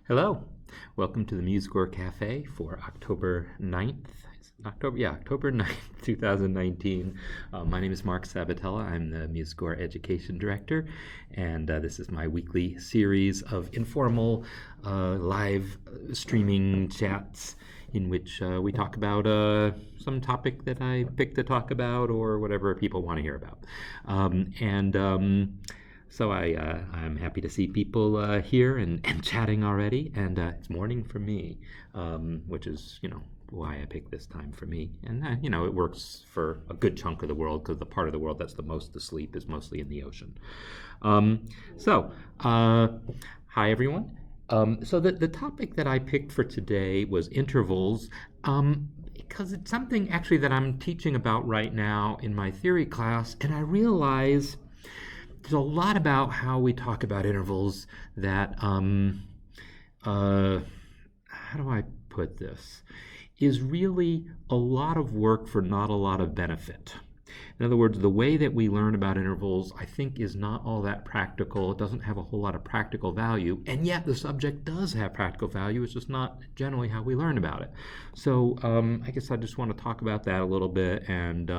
Hello, welcome to the MuseScore Café for October 9th. October 9th, 2019. My name is Marc Sabatella. I'm the MuseScore Education Director, and this is my weekly series of informal live streaming chats in which we talk about some topic that I pick to talk about or whatever people want to hear about. So I'm happy to see people here and chatting already, and it's morning for me, which is, why I picked this time for me. And, it works for a good chunk of the world because the part of the world that's the most asleep is mostly in the ocean. Hi, everyone. So the topic that I picked for today was intervals, because it's something actually that I'm teaching about right now in my theory class, and I realize there's a lot about how we talk about intervals that, how do I put this, is really a lot of work for not a lot of benefit. In other words, the way that we learn about intervals, I think, is not all that practical. It doesn't have a whole lot of practical value, and yet the subject does have practical value. It's just not generally how we learn about it. So I guess I just want to talk about that a little bit, and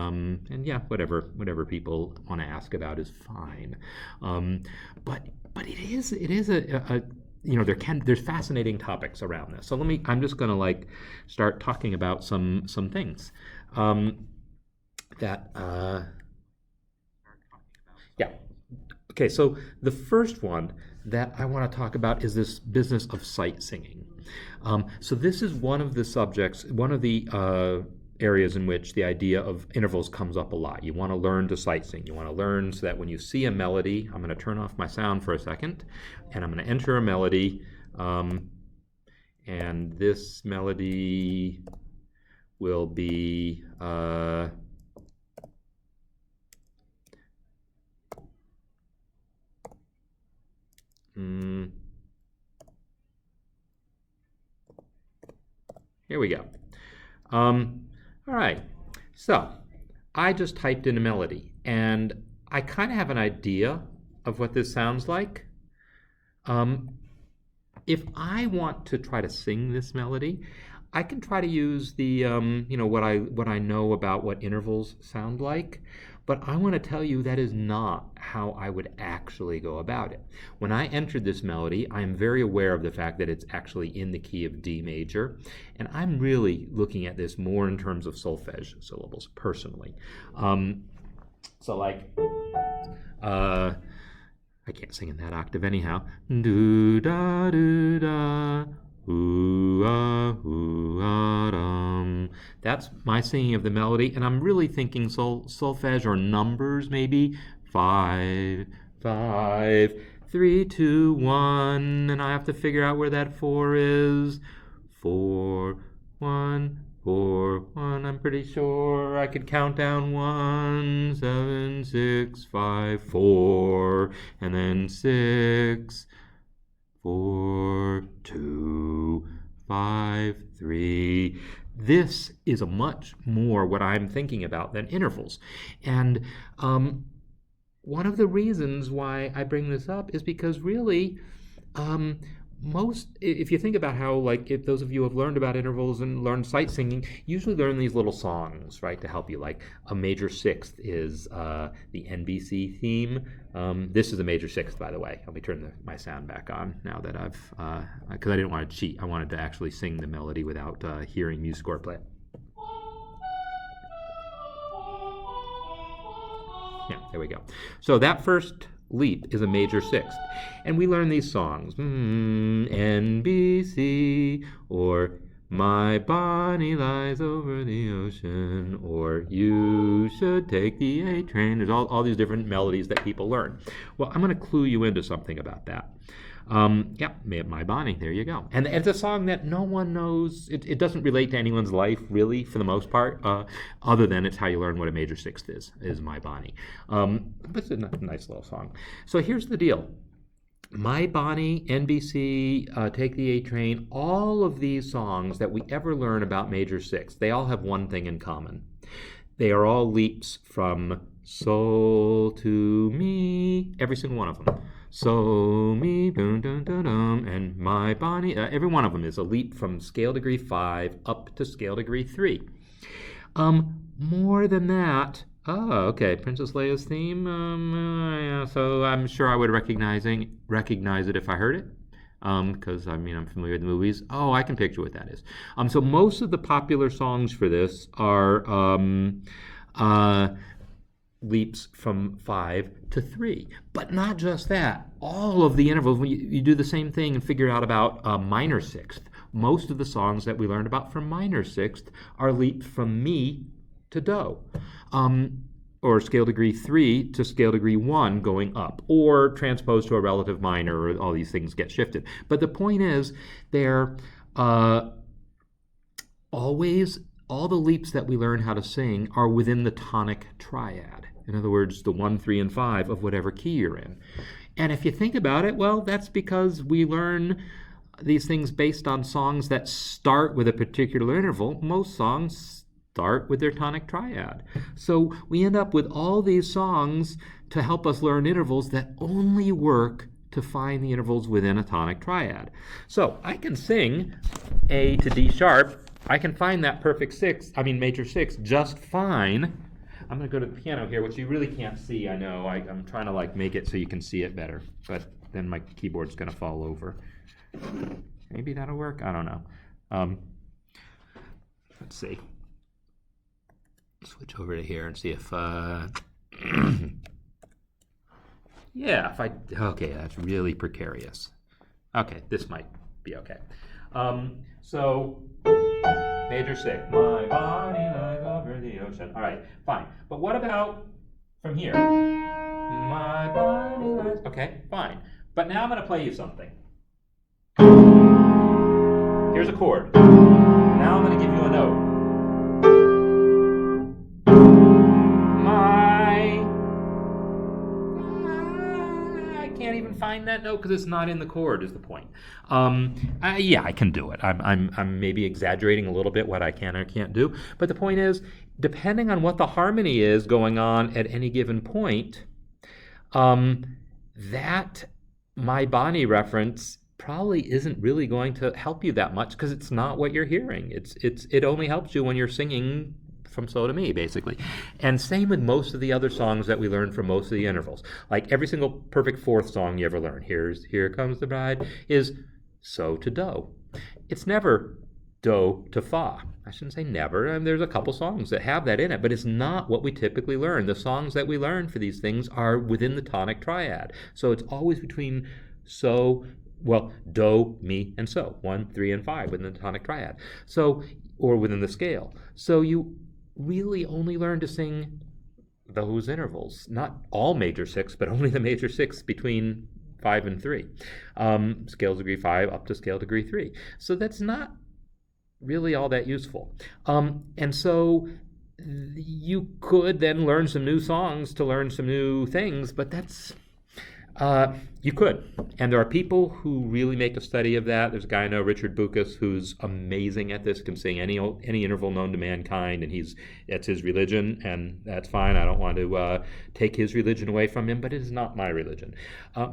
yeah, whatever people want to ask about is fine. But it is a there's fascinating topics around this. So I'm just going to start talking about some things. Yeah. Okay, so the first one that I want to talk about is this business of sight singing. So this is one of the subjects, one of the areas in which the idea of intervals comes up a lot. You want to learn to sight sing. You want to learn so that when you see a melody, I'm going to turn off my sound for a second, and I'm going to enter a melody, and this melody will be here we go. All right, so I just typed in a melody, and I kind of have an idea of what this sounds like. If I want to try to sing this melody, I can try to use the, what I know about what intervals sound like, but I want to tell you that is not how I would actually go about it. When I entered this melody, I am very aware of the fact that it's actually in the key of D major, and I'm really looking at this more in terms of solfege syllables, personally. I can't sing in that octave anyhow. Do da do da. Ooh, ooh, dum. That's my singing of the melody, and I'm really thinking solfege or numbers, maybe 5, 5, 3, 2, 1, and I have to figure out where that 4 is. 4, 1, 4, 1. I'm pretty sure I could count down 1, 7, 6, 5, 4, and then 6. 4, 2, 5, 3. This is a much more what I'm thinking about than intervals. And one of the reasons why I bring this up is because really, if you think about how, if those of you who have learned about intervals and learned sight singing, usually learn these little songs, right, to help you. Like a major sixth is the NBC theme. This is a major sixth, by the way. Let me turn my sound back on now that because I didn't want to cheat. I wanted to actually sing the melody without hearing MuseScore play. Yeah, there we go. So that first leap is a major sixth, and we learn these songs, NBC, or My Bonnie Lies Over the Ocean, or You Should Take the A Train. There's all these different melodies that people learn. Well, I'm going to clue you into something about that. My Bonnie, there you go. And it's a song that no one knows. It doesn't relate to anyone's life, really, for the most part, other than it's how you learn what a major sixth is My Bonnie. But it's a nice little song. So here's the deal. My Bonnie, NBC, Take the A Train, all of these songs that we ever learn about major sixths, they all have one thing in common. They are all leaps from sol to mi, every single one of them. So, mi, dun, dun, dun, dun, and my body. Every one of them is a leap from scale degree 5 up to scale degree 3. More than that. Oh, okay. Princess Leia's theme. Yeah, so I'm sure I would recognize it if I heard it. Because I mean I'm familiar with the movies. Oh, I can picture what that is. So most of the popular songs for this are leaps from 5 to 3. But not just that. All of the intervals, when you do the same thing and figure out about minor sixth, most of the songs that we learned about from minor sixth are leaps from mi to do. Or scale degree 3 to scale degree 1 going up, or transposed to a relative minor, or all these things get shifted. But the point is, they're always, all the leaps that we learn how to sing are within the tonic triad. In other words, the 1, 3, and 5 of whatever key you're in. And if you think about it, well, that's because we learn these things based on songs that start with a particular interval. Most songs start with their tonic triad. So we end up with all these songs to help us learn intervals that only work to find the intervals within a tonic triad. So I can sing A to D sharp. I can find that perfect major sixth just fine. I'm going to go to the piano here, which you really can't see, I know. I'm trying to make it so you can see it better, but then my keyboard's going to fall over. Maybe that'll work? I don't know. Let's see. Switch over to here and see if yeah, okay, that's really precarious. Okay, this might be okay. So major sixth, my body lies over the ocean. All right, fine. But what about from here? My body lies. Okay, fine. But now I'm going to play you something. Here's a chord. Now I'm going to give you a note. I can't even find that note because it's not in the chord. Is the point? Yeah, I can do it. I'm maybe exaggerating a little bit what I can or can't do, but the point is, depending on what the harmony is going on at any given point, that my Bani reference probably isn't really going to help you that much because it's not what you're hearing. It only helps you when you're singing from so to mi, basically. And same with most of the other songs that we learn from most of the intervals. Like every single perfect fourth song you ever learn, Here Comes the Bride, is so to do. It's never do to fa. I shouldn't say never. I mean, there's a couple songs that have that in it, but it's not what we typically learn. The songs that we learn for these things are within the tonic triad. So it's always between do, mi, and so. 1, 3, and 5 within the tonic triad. So, or within the scale. So you really only learn to sing those intervals. Not all major sixths, but only the major sixths between 5 and 3. Scale degree 5 up to scale degree 3. So that's not really all that useful. And so you could then learn some new songs to learn some new things, but that's you could. And there are people who really make a study of that. There's a guy I know, Richard Bucas, who's amazing at this, can sing any interval known to mankind, and that's his religion, and that's fine. I don't want to take his religion away from him, but it is not my religion.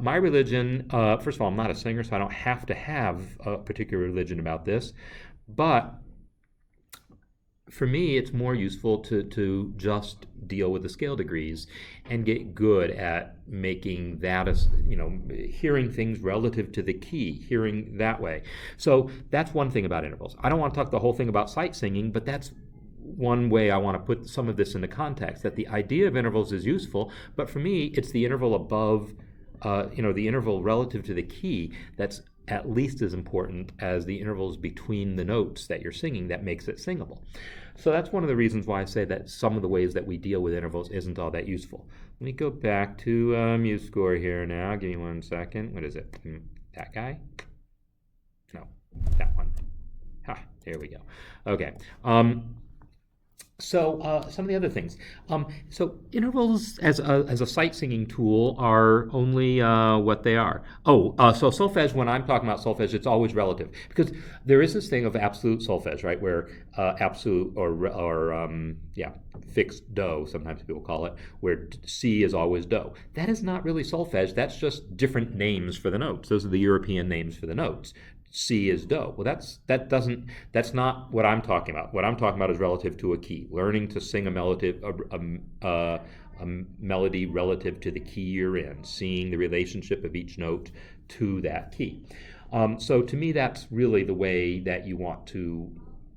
My religion, first of all, I'm not a singer, so I don't have to have a particular religion about this, but for me, it's more useful to just deal with the scale degrees and get good at making that as, hearing things relative to the key, hearing that way. So that's one thing about intervals. I don't want to talk the whole thing about sight singing, but that's one way I want to put some of this into context, that the idea of intervals is useful, but for me, it's the interval above, the interval relative to the key that's at least as important as the intervals between the notes that you're singing that makes it singable. So that's one of the reasons why I say that some of the ways that we deal with intervals isn't all that useful. Let me go back to MuseScore here now. Give me 1 second. What is it? That guy? No, that one. There we go. Okay. So some of the other things. So intervals as a sight singing tool are only what they are. So solfege. When I'm talking about solfege, it's always relative because there is this thing of absolute solfege, right? Where absolute or fixed do, sometimes people call it, where C is always do. That is not really solfege. That's just different names for the notes. Those are the European names for the notes. C is do. Well, that's not what I'm talking about. What I'm talking about is relative to a key. Learning to sing a melody relative to the key you're in, seeing the relationship of each note to that key. So to me, that's really the way that you want to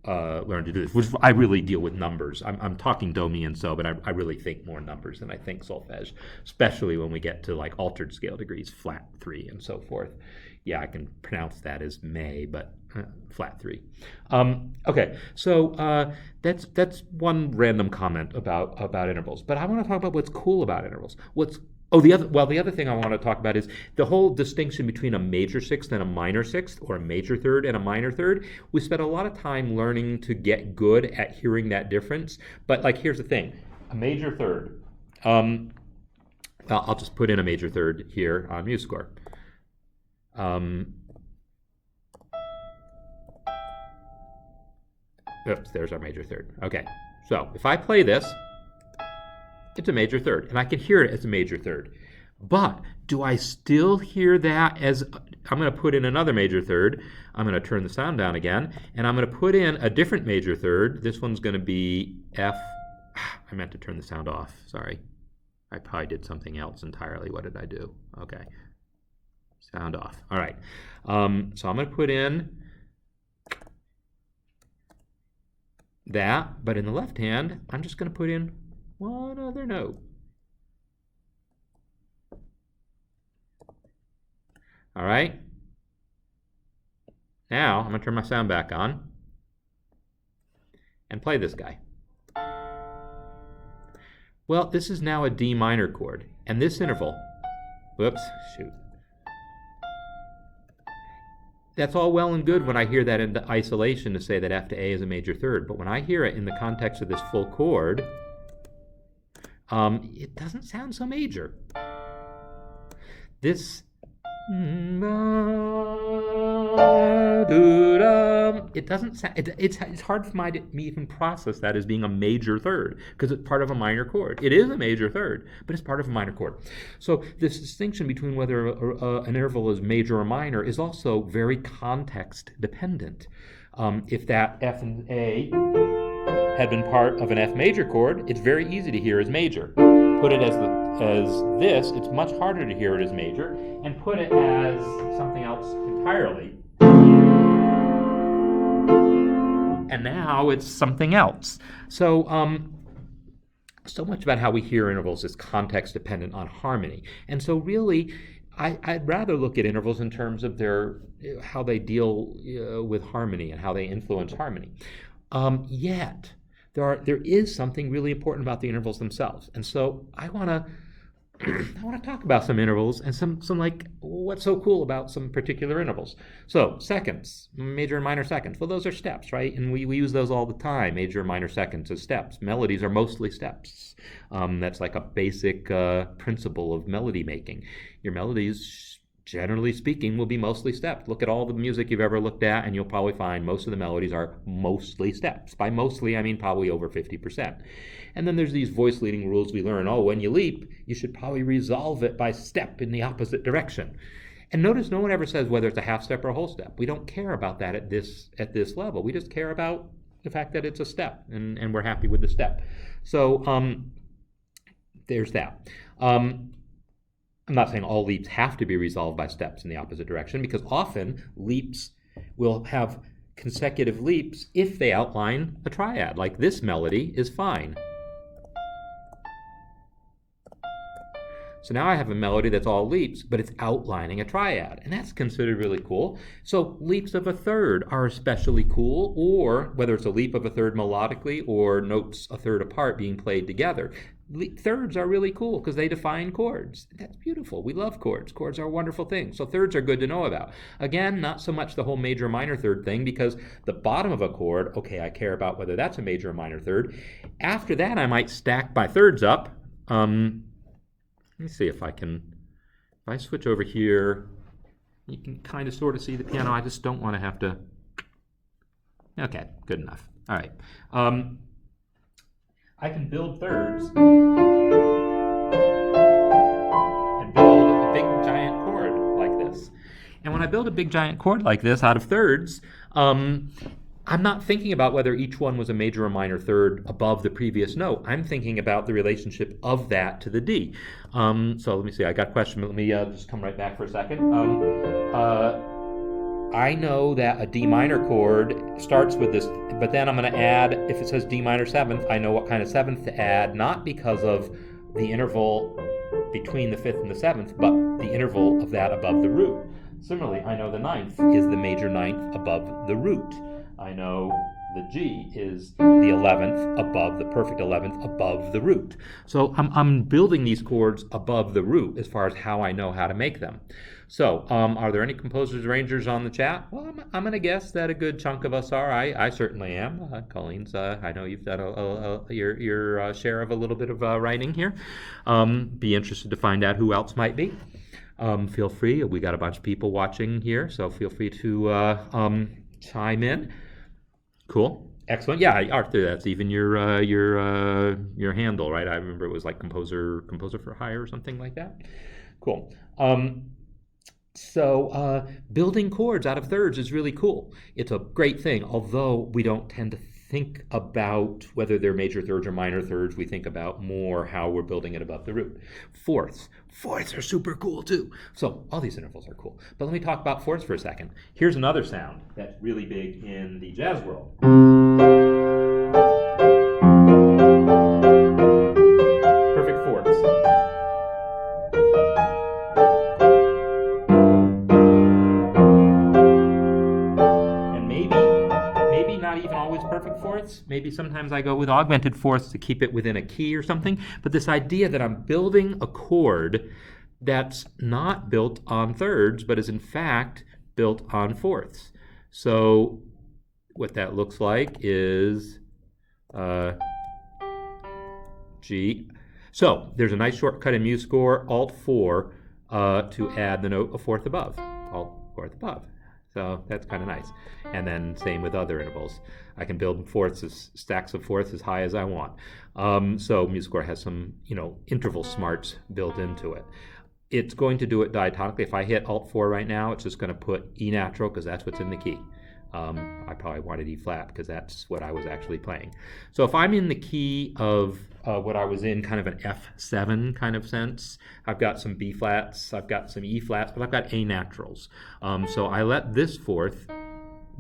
learn to do this. Which I really deal with numbers. I'm talking do, mi, and so, but I really think more numbers than I think solfege, especially when we get to like altered scale degrees, flat 3 and so forth. Yeah, I can pronounce that as may, but flat 3. Okay, so that's one random comment about intervals. But I want to talk about what's cool about intervals. The other thing I want to talk about is the whole distinction between a major sixth and a minor sixth, or a major third and a minor third. We spent a lot of time learning to get good at hearing that difference. But like, here's the thing: a major third. I'll just put in a major third here on MuseScore. Oops, there's our major third. Okay, so if I play this, it's a major third, and I can hear it as a major third. But do I still hear that as, I'm going to put in another major third, I'm going to turn the sound down again, and I'm going to put in a different major third. This one's going to be F. I meant to turn the sound off, sorry. I probably did something else entirely. What did I do? Okay. Sound off. All right. So I'm going to put in that, but in the left hand, I'm just going to put in one other note. All right. Now I'm going to turn my sound back on and play this guy. Well, this is now a D minor chord, and this interval, whoops, shoot. That's all well and good when I hear that in isolation to say that F to A is a major third, but when I hear it in the context of this full chord, it doesn't sound so major. This it doesn't sound, it's hard for me even process that as being a major third because it's part of a minor chord. It is a major third, but it's part of a minor chord. So this distinction between whether an interval is major or minor is also very context dependent. If that F and A had been part of an F major chord, it's very easy to hear as major. Put it as this, it's much harder to hear it as major, and put it as something else entirely, and now it's something else. So so much about how we hear intervals is context dependent on harmony. And so really, I'd rather look at intervals in terms of how they deal with harmony and how they influence harmony. Yet there is something really important about the intervals themselves, and so I want to talk about some intervals and some like what's so cool about some particular intervals. So seconds, major and minor seconds. Well, those are steps, right? And we use those all the time. Major and minor seconds as steps. Melodies are mostly steps. That's like a basic principle of melody making. Your melodies, generally speaking, will be mostly steps. Look at all the music you've ever looked at, and you'll probably find most of the melodies are mostly steps. By mostly, I mean probably over 50%. And then there's these voice leading rules we learn. Oh, when you leap, you should probably resolve it by step in the opposite direction. And notice no one ever says whether it's a half step or a whole step. We don't care about that at this level. We just care about the fact that it's a step, and we're happy with the step. So there's that. I'm not saying all leaps have to be resolved by steps in the opposite direction, because often leaps will have consecutive leaps if they outline a triad. Like this melody is fine. So now I have a melody that's all leaps, but it's outlining a triad, and that's considered really cool. So leaps of a third are especially cool, or whether it's a leap of a third melodically or notes a third apart being played together. thirds are really cool because they define chords. That's beautiful. We love chords. Chords are a wonderful thing. So thirds are good to know about. Again, not so much the whole major minor third thing, because the bottom of a chord, okay, I care about whether that's a major or minor third. After that, I might stack my thirds up. Let me see if I can, if I switch over here, you can kind of sort of see the piano. I just don't want to have to, okay, good enough. All right. I can build thirds and build a big giant chord like this. And when I build a big giant chord like this out of thirds, I'm not thinking about whether each one was a major or minor third above the previous note. I'm thinking about the relationship of that to the D. So let me see, I got a question, but let me just come right back for a second. I know that a D minor chord starts with this, but then I'm going to add, if it says D minor seventh, I know what kind of seventh to add, not because of the interval between the fifth and the seventh, but the interval of that above the root. Similarly, I know the ninth is the major ninth above the root. I know the G is the 11th above, the perfect 11th above the root. So I'm building these chords above the root as far as how I know how to make them. So are there any composers, arrangers on the chat? Well, I'm going to guess that a good chunk of us are. I certainly am. Colleen's, I know you've done your share of a little bit of writing here. Be interested to find out who else might be. Feel free. We got a bunch of people watching here, so feel free to chime in. Cool. Excellent. Yeah, Arthur, that's even your handle, right? I remember it was like composer for hire or something like that. Cool. So building chords out of thirds is really cool. It's a great thing, although we don't tend to think about whether they're major thirds or minor thirds. We think about more how we're building it above the root. Fourths are super cool too. So all these intervals are cool. But let me talk about fourths for a second. Here's another sound that's really big in the jazz world. Perfect fourths. Not even always perfect fourths. Maybe sometimes I go with augmented fourths to keep it within a key or something. But this idea that I'm building a chord that's not built on thirds, but is in fact built on fourths. So what that looks like is G. So there's a nice shortcut in MuseScore, Alt-4, to add the note a fourth above. Alt-fourth above. So that's kind of nice. And then same with other intervals. I can build fourths, stacks of fourths as high as I want. So MuseScore has some, interval smarts built into it. It's going to do it diatonically. If I hit Alt-4 right now, it's just going to put E natural because that's what's in the key. I probably wanted E flat because that's what I was actually playing. So if I'm in the key of what I was in, kind of an F7 kind of sense, I've got some B flats, I've got some E flats, but I've got A naturals. So I let this fourth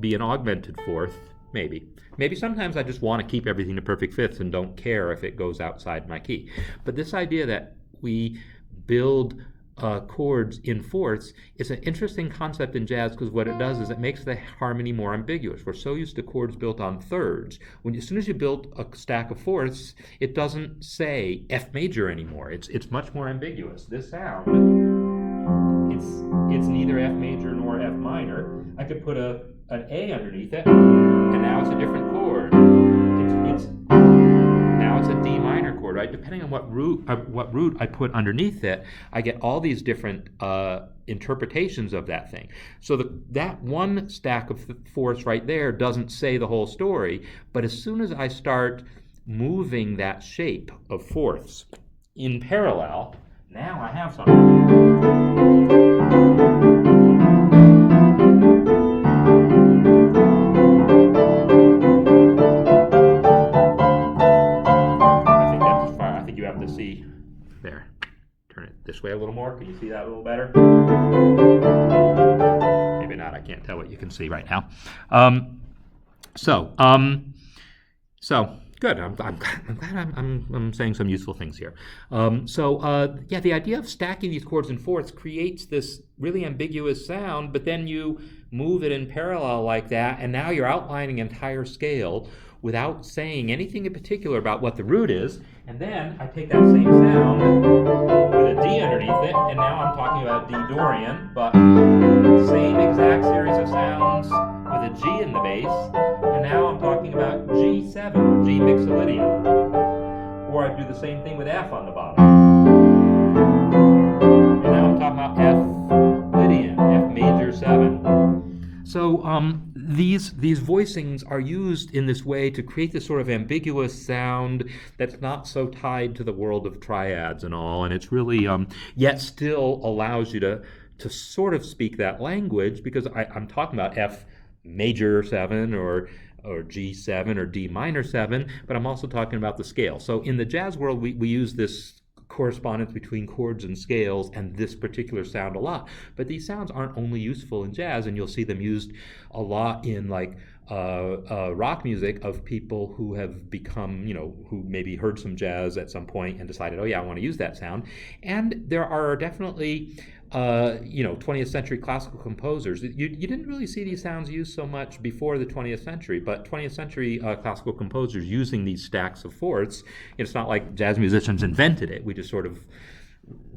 be an augmented fourth, maybe. Maybe sometimes I just want to keep everything to perfect fifths and don't care if it goes outside my key. But this idea that we build chords in fourths is an interesting concept in jazz because what it does is it makes the harmony more ambiguous. We're so used to chords built on thirds. As soon as you build a stack of fourths, it doesn't say F major anymore. It's much more ambiguous. This sound, it's neither F major nor F minor. I could put an A underneath it, and now it's a different chord. Now it's a D minor chord, right? Depending on what root I put underneath it, I get all these different interpretations of that thing. So that one stack of fourths right there doesn't say the whole story, but as soon as I start moving that shape of fourths in parallel, now I have something. See there, turn it this way a little more. Can you see that a little better? Maybe not. I can't tell what you can see right now. So good. I'm glad I'm saying some useful things here. Yeah, the idea of stacking these chords in fourths creates this really ambiguous sound, but then you move it in parallel like that, and now you're outlining an entire scale without saying anything in particular about what the root is, and then I take that same sound with a D underneath it, and now I'm talking about D Dorian, but same exact series of sounds with a G in the bass, and now I'm talking about G7, G Mixolydian. Or I do the same thing with F on the bottom. And now I'm talking about F Lydian, F major 7. So these voicings are used in this way to create this sort of ambiguous sound that's not so tied to the world of triads and all, and it's really yet still allows you to sort of speak that language, because I'm talking about F major 7 or G7 or D minor 7, but I'm also talking about the scale. So in the jazz world, we use this correspondence between chords and scales and this particular sound a lot. But these sounds aren't only useful in jazz, and you'll see them used a lot in like rock music of people who have become, who maybe heard some jazz at some point and decided, oh yeah, I want to use that sound. And there are definitely 20th century classical composers. You didn't really see these sounds used so much before the 20th century, but 20th century classical composers using these stacks of fourths, it's not like jazz musicians invented it. We just sort of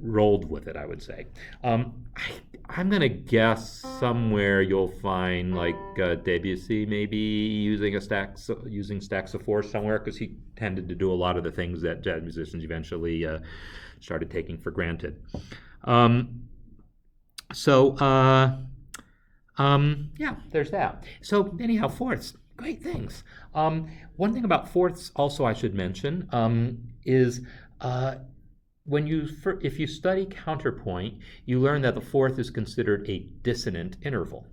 rolled with it, I would say. I'm going to guess somewhere you'll find like Debussy maybe using stacks of fourths somewhere, because he tended to do a lot of the things that jazz musicians eventually started taking for granted. Yeah, there's that. So anyhow, fourths, great things. One thing about fourths also I should mention is if you study counterpoint, you learn that the fourth is considered a dissonant interval.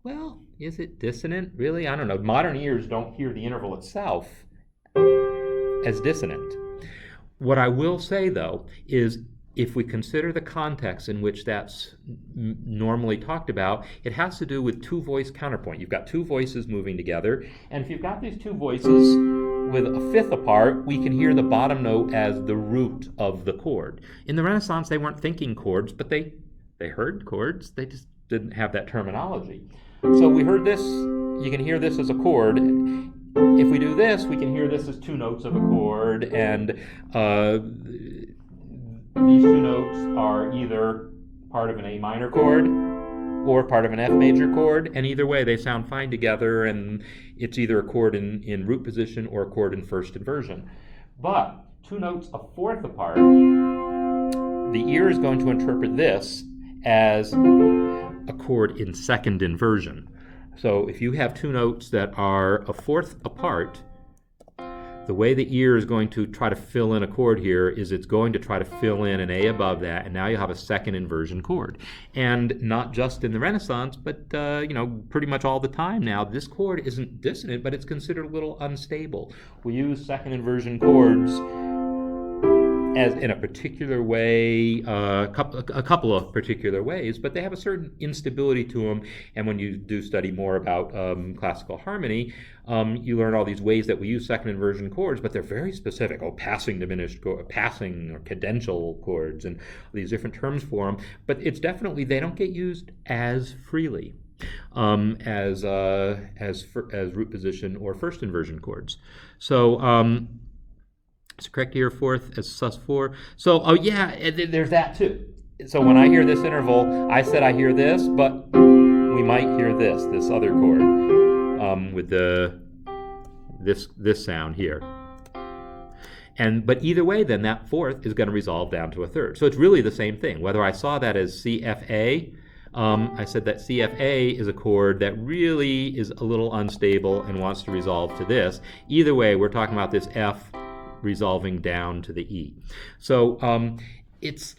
Well, is it dissonant? Really? I don't know. Modern ears don't hear the interval itself as dissonant. What I will say, though, is if we consider the context in which that's normally talked about, it has to do with two-voice counterpoint. You've got two voices moving together, and if you've got these two voices with a fifth apart, we can hear the bottom note as the root of the chord. In the Renaissance, they weren't thinking chords, but they heard chords. They just didn't have that terminology. So we heard this, you can hear this as a chord. If we do this, we can hear this as two notes of a chord, and these two notes are either part of an A minor chord or part of an F major chord, and either way they sound fine together, and it's either a chord in root position or a chord in first inversion. But two notes a fourth apart, the ear is going to interpret this as a chord in second inversion. So if you have two notes that are a fourth apart, the way the ear is going to try to fill in a chord here is it's going to try to fill in an A above that, and now you have a second inversion chord. And not just in the Renaissance, but pretty much all the time now, this chord isn't dissonant, but it's considered a little unstable. We use second inversion chords as in a particular way, a couple of particular ways, but they have a certain instability to them. And when you do study more about classical harmony, you learn all these ways that we use second inversion chords, but they're very specific. Passing diminished chord, passing or cadential chords, and these different terms for them. But it's definitely, they don't get used as freely as root position or first inversion chords. So. It's correct ear fourth as sus4. So, there's that too. So when I hear this interval, I said I hear this, but we might hear this other chord with this sound here. But either way, then that fourth is going to resolve down to a third. So it's really the same thing. Whether I saw that as CFA, I said that CFA is a chord that really is a little unstable and wants to resolve to this. Either way, we're talking about this F resolving down to the E. So it's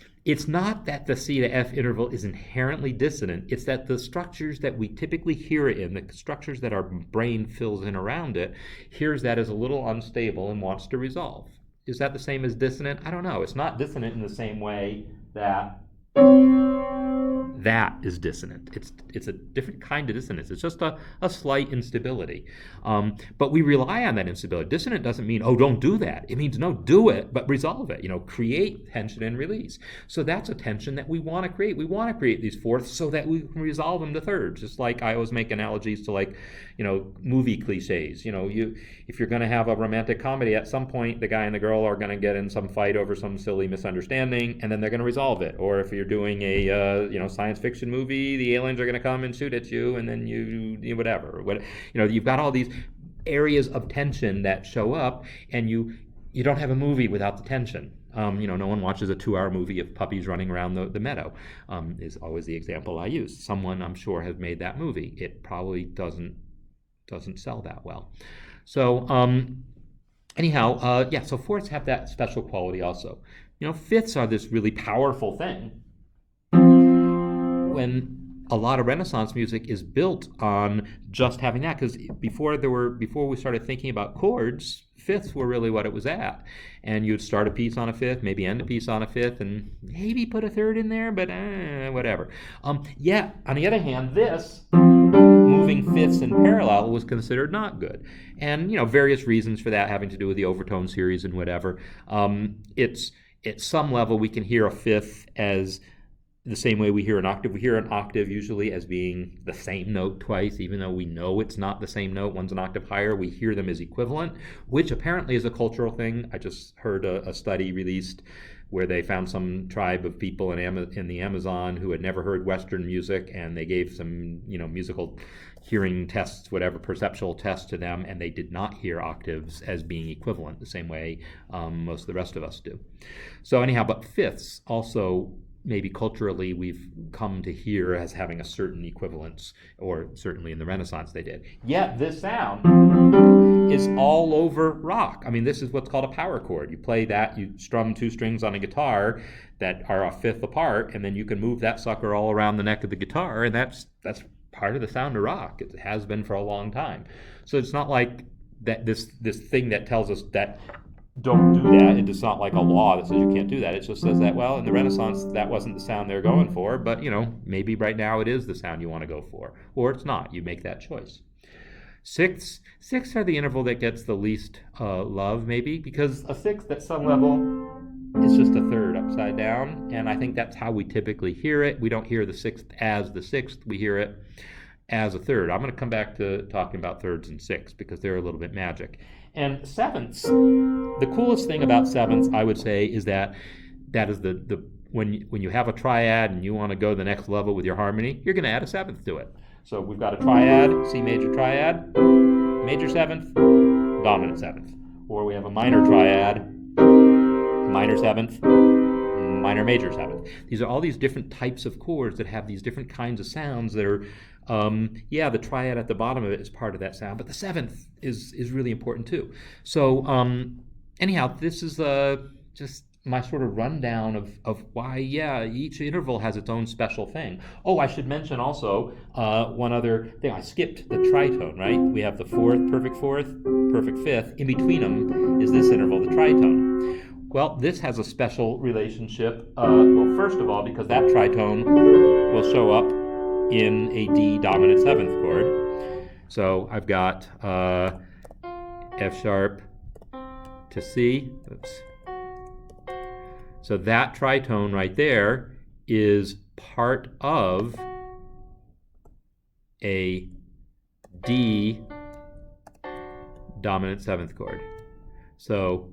not that the C to F interval is inherently dissonant. It's that the structures that we typically hear it in, the structures that our brain fills in around it, hears that as a little unstable and wants to resolve. Is that the same as dissonant? I don't know. It's not dissonant in the same way that that is dissonant. It's a different kind of dissonance. It's just a slight instability. But we rely on that instability. Dissonant doesn't mean, oh, don't do that. It means, no, do it, but resolve it. Create tension and release. So that's a tension that we want to create. We want to create these fourths so that we can resolve them to thirds. Just like I always make analogies to movie cliches. If you're going to have a romantic comedy, at some point the guy and the girl are going to get in some fight over some silly misunderstanding, and then they're going to resolve it. Or if you're doing a science fiction movie, the aliens are going to come and shoot at you, and then you whatever. You've got all these areas of tension that show up, and you don't have a movie without the tension. No one watches a 2-hour movie of puppies running around the meadow, is always the example I use. Someone, I'm sure, has made that movie. It probably doesn't sell that well. So so fourths have that special quality also. Fifths are this really powerful thing. When a lot of Renaissance music is built on just having that, because before we started thinking about chords, fifths were really what it was at. And you'd start a piece on a fifth, maybe end a piece on a fifth, and maybe put a third in there, but whatever. On the other hand, this moving fifths in parallel was considered not good. And, various reasons for that having to do with the overtone series and whatever. It's at some level we can hear a fifth as the same way we hear an octave. We hear an octave usually as being the same note twice, even though we know it's not the same note. One's an octave higher. We hear them as equivalent, which apparently is a cultural thing. I just heard a study released where they found some tribe of people in the Amazon who had never heard Western music, and they gave some, musical hearing tests, whatever, perceptual tests to them, and they did not hear octaves as being equivalent the same way most of the rest of us do. So anyhow, but fifths also, maybe culturally, we've come to hear as having a certain equivalence, or certainly in the Renaissance they did. Yet this sound is all over rock. I mean, this is what's called a power chord. You play that, you strum 2 strings on a guitar that are a fifth apart, and then you can move that sucker all around the neck of the guitar, and that's part of the sound of rock. It has been for a long time. So it's not like that this thing that tells us that don't do that. It's not like a law that says you can't do that. It just says that, well, in the Renaissance, that wasn't the sound they're going for, but, maybe right now it is the sound you want to go for. Or it's not. You make that choice. Sixths are the interval that gets the least love, maybe, because a sixth at some level is just a third upside down, and I think that's how we typically hear it. We don't hear the sixth as the sixth. We hear it as a third. I'm going to come back to talking about thirds and sixths because they're a little bit magic. And sevenths, the coolest thing about sevenths, I would say, is that is the when you have a triad and you want to go to the next level with your harmony, you're going to add a seventh to it. So we've got a triad, C major triad, major seventh, dominant seventh. Or we have a minor triad, minor seventh, minor major seventh. These are all these different types of chords that have these different kinds of sounds that are, the triad at the bottom of it is part of that sound, but the seventh is really important too. So anyhow, this is just my sort of rundown of why, each interval has its own special thing. Oh, I should mention also one other thing. I skipped the tritone, right? We have the fourth, perfect fifth. In between them is this interval, the tritone. Well, this has a special relationship. First of all, because that tritone will show up in a D dominant seventh chord. So I've got F sharp to C. Oops. So that tritone right there is part of a D dominant seventh chord. So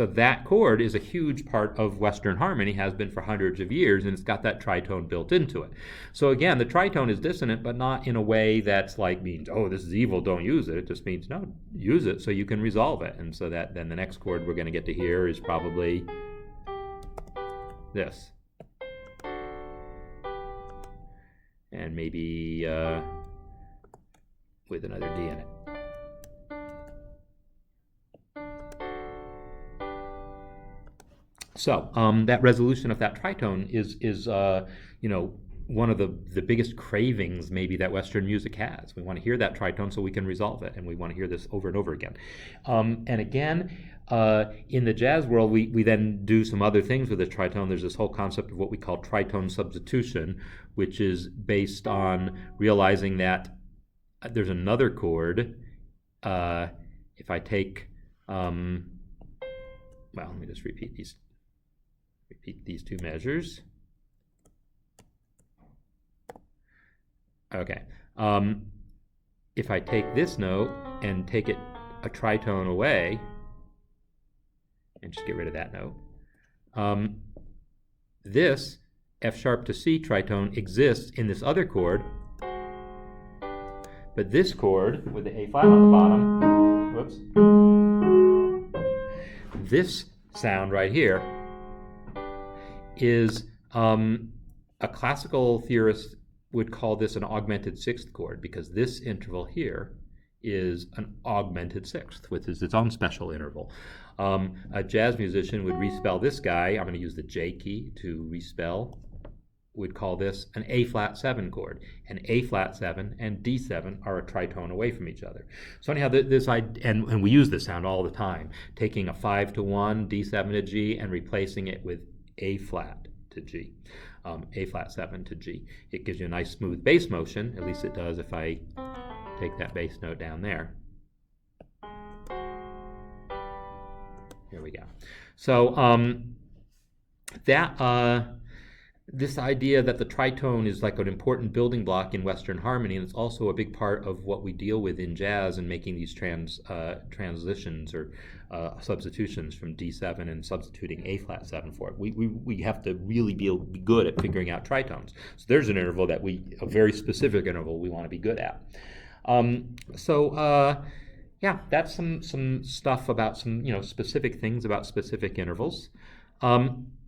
that chord is a huge part of Western harmony, has been for hundreds of years, and it's got that tritone built into it. So again, the tritone is dissonant, but not in a way that's like means, oh, this is evil, don't use it. It just means, no, use it so you can resolve it. And so that then the next chord we're going to get to hear is probably this. And maybe with another D in it. So that resolution of that tritone is one of the biggest cravings maybe that Western music has. We want to hear that tritone so we can resolve it, and we want to hear this over and over again. And again, in the jazz world, we then do some other things with the tritone. There's this whole concept of what we call tritone substitution, which is based on realizing that there's another chord. If I take, well, let me just repeat these two measures. Okay. If I take this note and take it a tritone away, and just get rid of that note, this F sharp to C tritone exists in this other chord, but this chord with the A flat on the bottom, whoops, this sound right here is a classical theorist would call this an augmented sixth chord, because this interval here is an augmented sixth, which is its own special interval. A jazz musician would respell this guy, I'm going to use the J key to respell, would call this an A flat 7 chord. And A flat 7 and D7 are a tritone away from each other. So anyhow, and we use this sound all the time, taking a 5 to 1, D7 to G, and replacing it with A flat to G. A flat 7 to G. It gives you a nice smooth bass motion, at least it does if I take that bass note down there. Here we go. So this idea that the tritone is like an important building block in Western harmony, and it's also a big part of what we deal with in jazz and making these transitions or substitutions from D7 and substituting A flat 7 for it. We have to really be good at figuring out tritones. So there's an interval that a very specific interval we want to be good at. Yeah, that's some stuff about some specific things about specific intervals.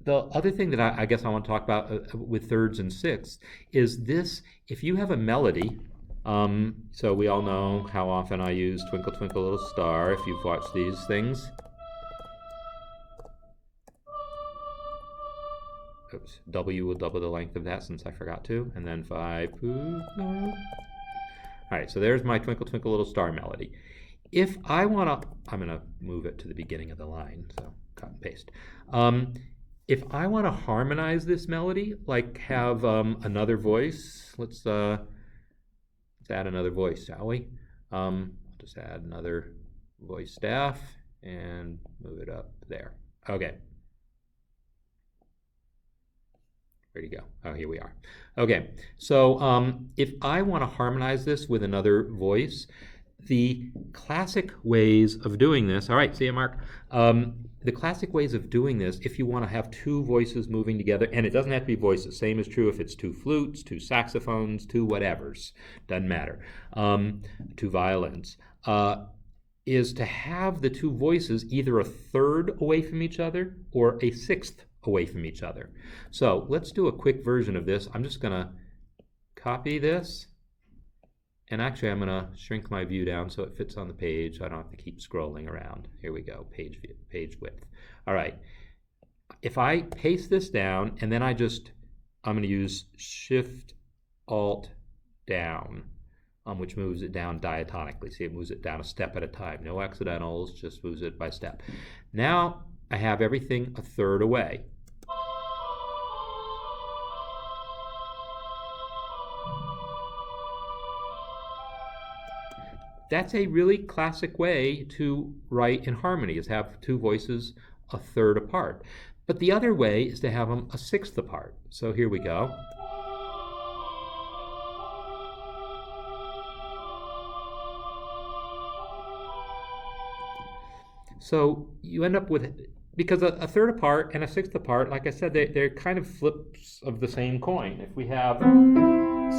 The other thing that I guess I want to talk about with thirds and sixths is this: if you have a melody, so we all know how often I use Twinkle Twinkle Little Star if you've watched these things. Oops, W will double the length of that since I forgot to, and then 5. All right, so there's my Twinkle Twinkle Little Star melody. If I want to, I'm going to move it to the beginning of the line, so cut and paste. If I want to harmonize this melody, like have another voice, let's add another voice, shall we? Just add another voice staff and move it up there. Okay. Where'd you go? Oh, here we are. Okay, so if I want to harmonize this with another voice, the classic ways of doing this, all right, see you, Marc. The classic ways of doing this, if you want to have two voices moving together, and it doesn't have to be voices, same is true if it's two flutes, two saxophones, two whatevers, doesn't matter, two violins, is to have the two voices either a third away from each other or a sixth away from each other. So let's do a quick version of this. I'm just going to copy this. And actually, I'm going to shrink my view down so it fits on the page. I don't have to keep scrolling around. Here we go, page width. All right. If I paste this down, and then I'm going to use Shift-Alt-Down, which moves it down diatonically. See, it moves it down a step at a time. No accidentals, just moves it by step. Now, I have everything a third away. That's a really classic way to write in harmony, is have two voices a third apart. But the other way is to have them a sixth apart. So here we go. So you end up with, because a third apart and a sixth apart, like I said, they're kind of flips of the same coin. If we have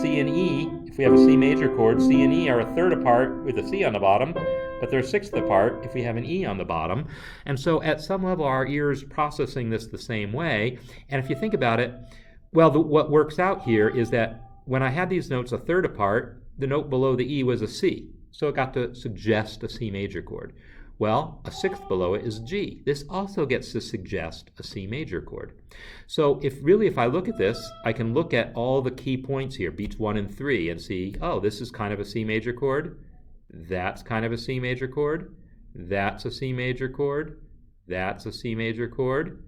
C and E, if we have a C major chord, C and E are a third apart with a C on the bottom, but they're a sixth apart if we have an E on the bottom. And so at some level, our ear is processing this the same way. And if you think about it, well, what works out here is that when I had these notes a third apart, the note below the E was a C. So it got to suggest a C major chord. Well, a sixth below it is G. This also gets to suggest a C major chord. So if I look at this, I can look at all the key points here, beats 1 and 3, and see, oh, this is kind of a C major chord. That's kind of a C major chord. That's a C major chord. That's a C major chord.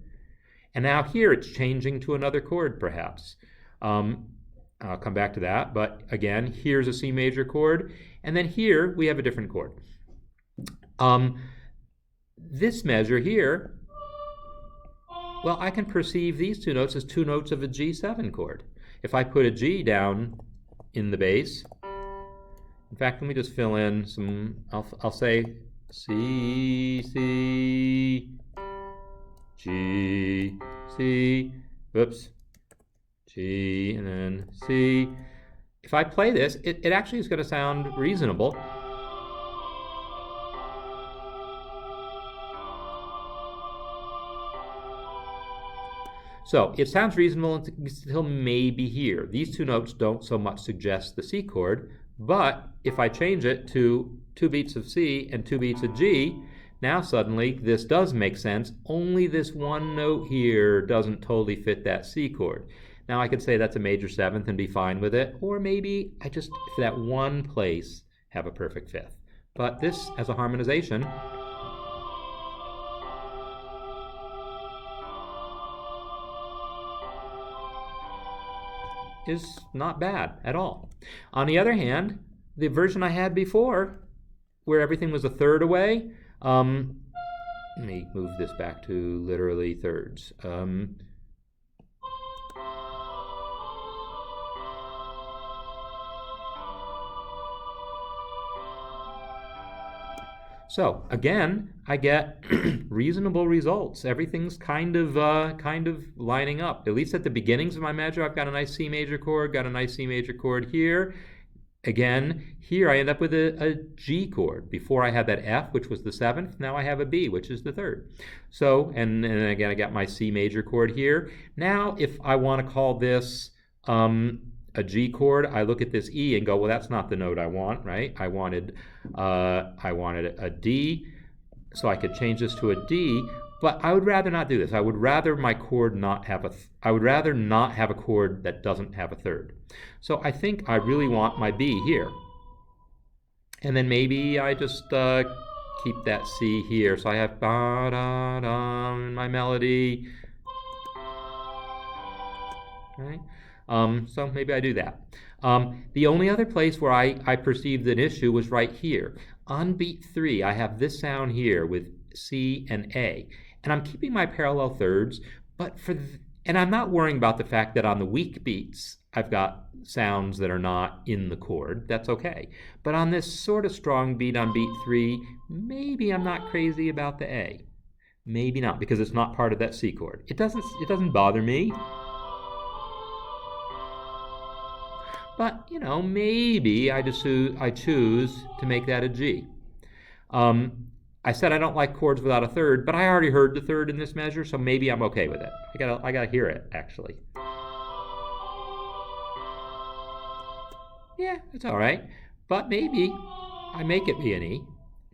And now here it's changing to another chord, perhaps. I'll come back to that, but again, here's a C major chord, and then here we have a different chord. This measure here, well, I can perceive these two notes as two notes of a G7 chord. If I put a G down in the bass, in fact, let me just fill in some, I'll say C, C, G, C, whoops, G, and then C. If I play this, it actually is going to sound reasonable. So it sounds reasonable until maybe here. These two notes don't so much suggest the C chord, but if I change it to 2 beats of C and 2 beats of G, now suddenly this does make sense. Only this one note here doesn't totally fit that C chord. Now I could say that's a major 7th and be fine with it, or maybe I just, for that one place, have a perfect 5th. But this, as a harmonization, is not bad at all. On the other hand, the version I had before, where everything was a third away, let me move this back to literally thirds. So again, I get reasonable results. Everything's kind of lining up. At least at the beginnings of my measure, I've got a nice C major chord, got a nice C major chord here. Again, here I end up with a G chord. Before I had that F, which was the 7th. Now I have a B, which is the 3rd. So, and again, I got my C major chord here. Now, if I want to call this a G chord, I look at this E and go, well, that's not the note I want, right? I wanted a D, so I could change this to a D, but I would rather not do this. I would rather my chord not have I would rather not have a chord that doesn't have a 3rd. So I think I really want my B here. And then maybe I just keep that C here. So I have ba da da in my melody. Right? So maybe I do that. The only other place where I perceived an issue was right here. On beat 3, I have this sound here with C and A. And I'm keeping my parallel thirds, but and I'm not worrying about the fact that on the weak beats, I've got sounds that are not in the chord. That's okay. But on this sort of strong beat on beat 3, maybe I'm not crazy about the A. Maybe not, because it's not part of that C chord. It doesn't bother me. But, you know, maybe I choose to make that a G. I said I don't like chords without a 3rd, but I already heard the 3rd in this measure, so maybe I'm okay with it. I gotta hear it, actually. Yeah, it's all right. But maybe I make it be an E.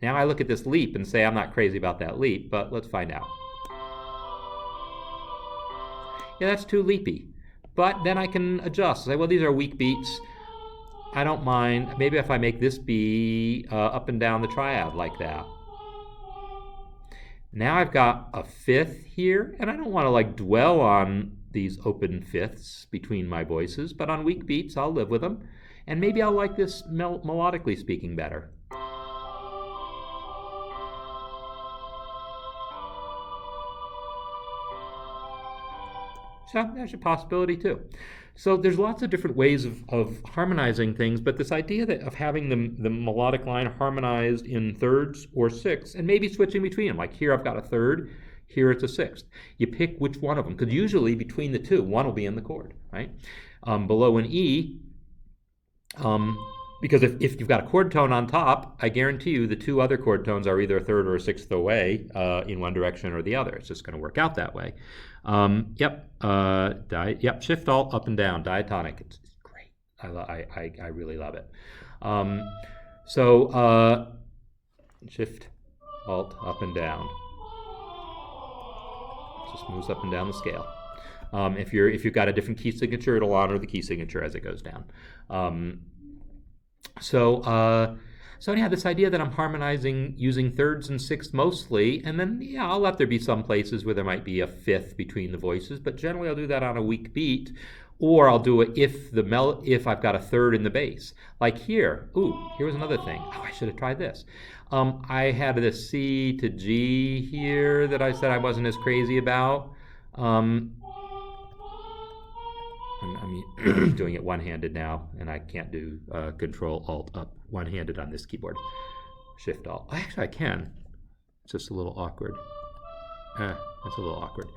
Now I look at this leap and say I'm not crazy about that leap, but let's find out. Yeah, that's too leapy. But then I can adjust. Say, well, these are weak beats. I don't mind. Maybe if I make this be up and down the triad like that. Now I've got a 5th here, and I don't want to like dwell on these open 5ths between my voices, but on weak beats, I'll live with them. And maybe I'll like this melodically speaking better. So there's a possibility too. So there's lots of different ways of harmonizing things, but this idea of having the melodic line harmonized in thirds or sixths, and maybe switching between them. Like here I've got a 3rd, here it's a 6th. You pick which one of them, because usually between the two, one will be in the chord, right? Below an E, because if you've got a chord tone on top, I guarantee you the 2 other chord tones are either a 3rd or a 6th away in one direction or the other. It's just going to work out that way. Shift Alt up and down, diatonic. It's great. I really love it. Shift Alt, up and down. Just moves up and down the scale. If you've got a different key signature, it'll honor the key signature as it goes down. So anyhow, this idea that I'm harmonizing using thirds and sixths mostly, and then yeah, I'll let there be some places where there might be a fifth between the voices, but generally I'll do that on a weak beat, or I'll do it if I've got a third in the bass. Like here. Ooh, here was another thing. Oh, I should have tried this. I had this C to G here that I said I wasn't as crazy about. I'm doing it one-handed now, and I can't do Control-Alt-Up one-handed on this keyboard. Shift-Alt. Actually, I can. It's just a little awkward. That's a little awkward.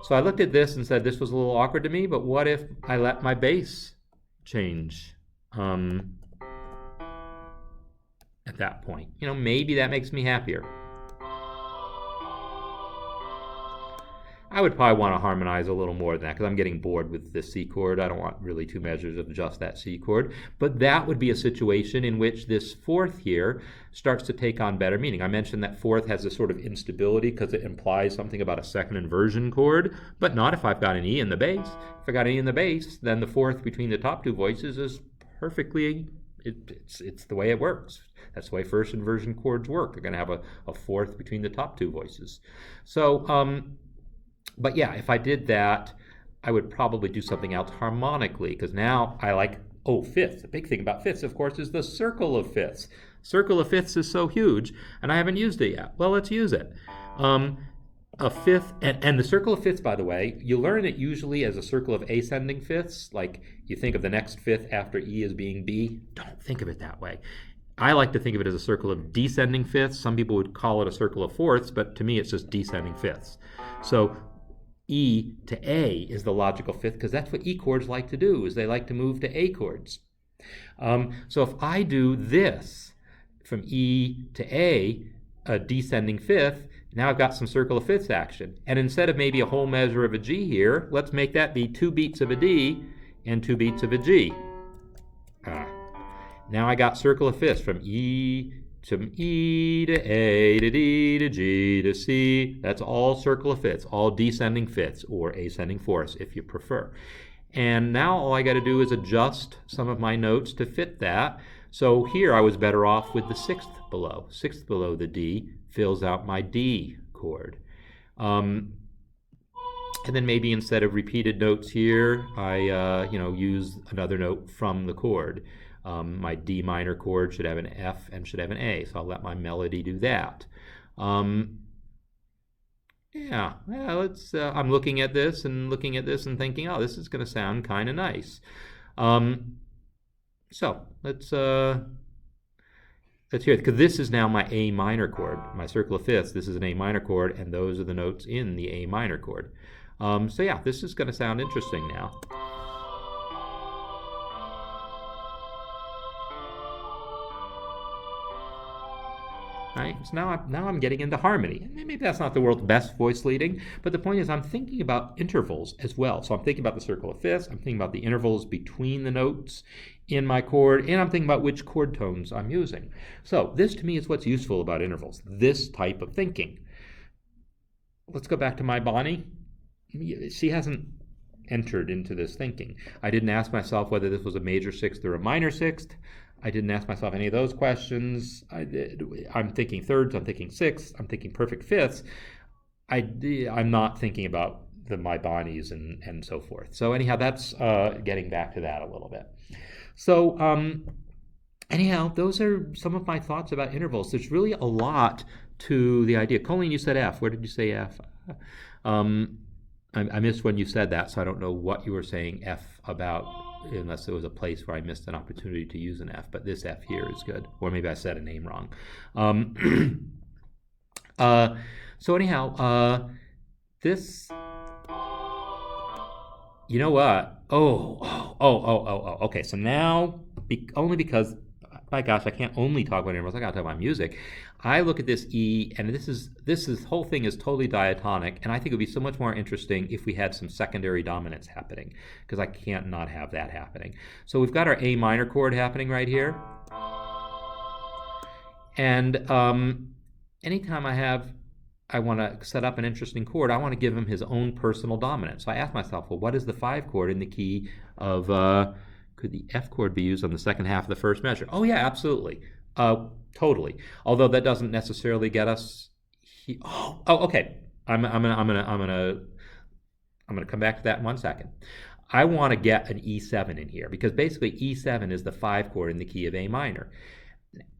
So I looked at this and said this was a little awkward to me, but what if I let my bass change at that point? You know, maybe that makes me happier. I would probably want to harmonize a little more than that because I'm getting bored with this C chord. I don't want really two measures of just that C chord. But that would be a situation in which this fourth here starts to take on better meaning. I mentioned that fourth has this sort of instability because it implies something about a second inversion chord, but not if I've got an E in the bass. If I got an E in the bass, then the fourth between the top two voices is perfectly, it's the way it works. That's the way first inversion chords work. They're going to have a fourth between the top two voices. So, but yeah, if I did that, I would probably do something else harmonically, because now I like, fifths. The big thing about fifths, of course, is the circle of fifths. Circle of fifths is so huge, and I haven't used it yet. Well, let's use it. A fifth, and the circle of fifths, by the way, you learn it usually as a circle of ascending fifths, like you think of the next fifth after E as being B. Don't think of it that way. I like to think of it as a circle of descending fifths. Some people would call it a circle of fourths, but to me it's just descending fifths. So E to A is the logical fifth, because that's what E chords like to do, is they like to move to A chords. So if I do this from E to A descending fifth, now I've got some circle of fifths action. And instead of maybe a whole measure of a G here, let's make that be 2 beats of a D and 2 beats of a G. Now I got circle of fifths from E to A to D to G to C. That's all circle of fifths, all descending fifths, or ascending fourths if you prefer. And now all I got to do is adjust some of my notes to fit that. So here I was better off with the sixth below. Sixth below the D fills out my D chord. And then maybe instead of repeated notes here, I use another note from the chord. My D minor chord should have an F and should have an A, so I'll let my melody do that. I'm looking at this and thinking, oh, this is going to sound kind of nice. So let's hear it, because this is now my A minor chord, my circle of fifths. This is an A minor chord, and those are the notes in the A minor chord. So yeah, this is going to sound interesting now. Right? So now I'm getting into harmony. Maybe that's not the world's best voice leading, but the point is I'm thinking about intervals as well. So I'm thinking about the circle of fifths, I'm thinking about the intervals between the notes in my chord, and I'm thinking about which chord tones I'm using. So this to me is what's useful about intervals, this type of thinking. Let's go back to my Bonnie. She hasn't entered into this thinking. I didn't ask myself whether this was a major sixth or a minor sixth. I didn't ask myself any of those questions. I'm thinking thirds, I'm thinking sixths, I'm thinking perfect fifths. I'm not thinking about my Bonnies and so forth. So anyhow, that's getting back to that a little bit. So anyhow, those are some of my thoughts about intervals. There's really a lot to the idea. Colleen, you said F. Where did you say F? I missed when you said that, so I don't know what you were saying F about, unless there was a place where I missed an opportunity to use an F, but this F here is good. Or maybe I said a name wrong. So anyhow, this, you know what? Okay, so now, only because, my gosh, I can't only talk about intervals, I gotta talk about music. I look at this E, and this whole thing is totally diatonic, and I think it would be so much more interesting if we had some secondary dominance happening, because I can't not have that happening. So we've got our A minor chord happening right here. And anytime I want to set up an interesting chord, I want to give him his own personal dominant. So I ask myself, well, what is the 5 chord in the key of, could the F chord be used on the second half of the first measure? Oh yeah, absolutely. Totally. Although that doesn't necessarily get us, okay. I'm gonna come back to that in 1 second. I want to get an E7 in here because basically E7 is the 5 chord in the key of A minor.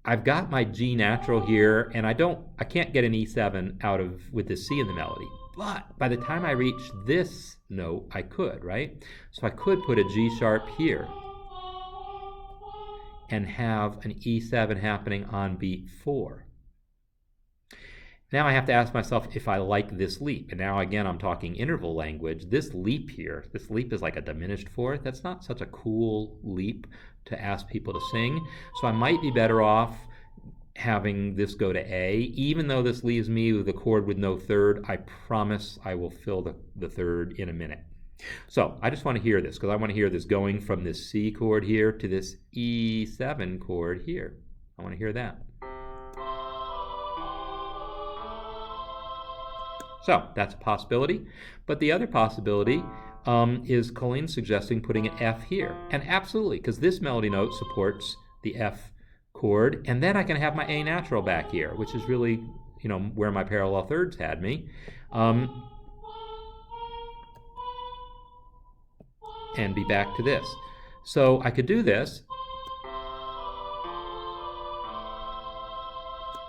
I've got my G natural here, and I can't get an E7 out of with this C in the melody. But by the time I reach this note, I could, right? So I could put a G sharp here and have an E7 happening on beat 4. Now I have to ask myself if I like this leap. And now again, I'm talking interval language. This leap here, this leap is like a diminished fourth. That's not such a cool leap to ask people to sing. So I might be better off having this go to A. Even though this leaves me with a chord with no third, I promise I will fill the third in a minute. So I just want to hear this because I want to hear this going from this C chord here to this E7 chord here. I want to hear that. So that's a possibility. But the other possibility is Colleen suggesting putting an F here. And absolutely, because this melody note supports the F chord. And then I can have my A natural back here, which is really, where my parallel thirds had me. And be back to this. So I could do this.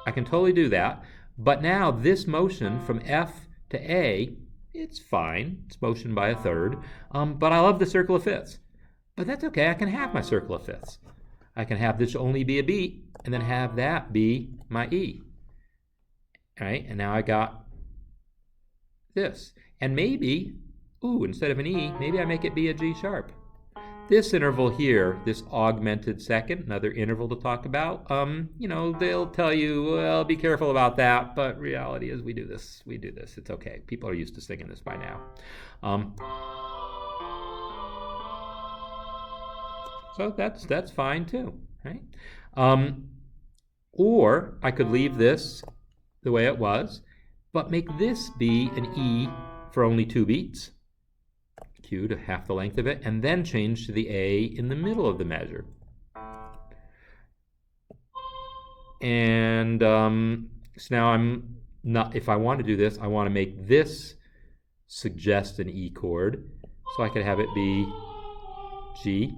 I can totally do that. But now this motion from F to A, it's fine. It's motion by a third. But I love the circle of fifths. But that's okay. I can have my circle of fifths. I can have this only be a beat and then have that be my E. All right? And now I got this. And maybe, instead of an E, maybe I make it be a G sharp. This interval here, this augmented second, another interval to talk about, they'll tell you, well, be careful about that, but reality is we do this. It's okay. People are used to singing this by now. So that's fine too, right? Or I could leave this the way it was, but make this be an E for only 2 beats. Q to half the length of it, and then change to the A in the middle of the measure. And so now I'm not, if I want to do this, I want to make this suggest an E chord, so I could have it be G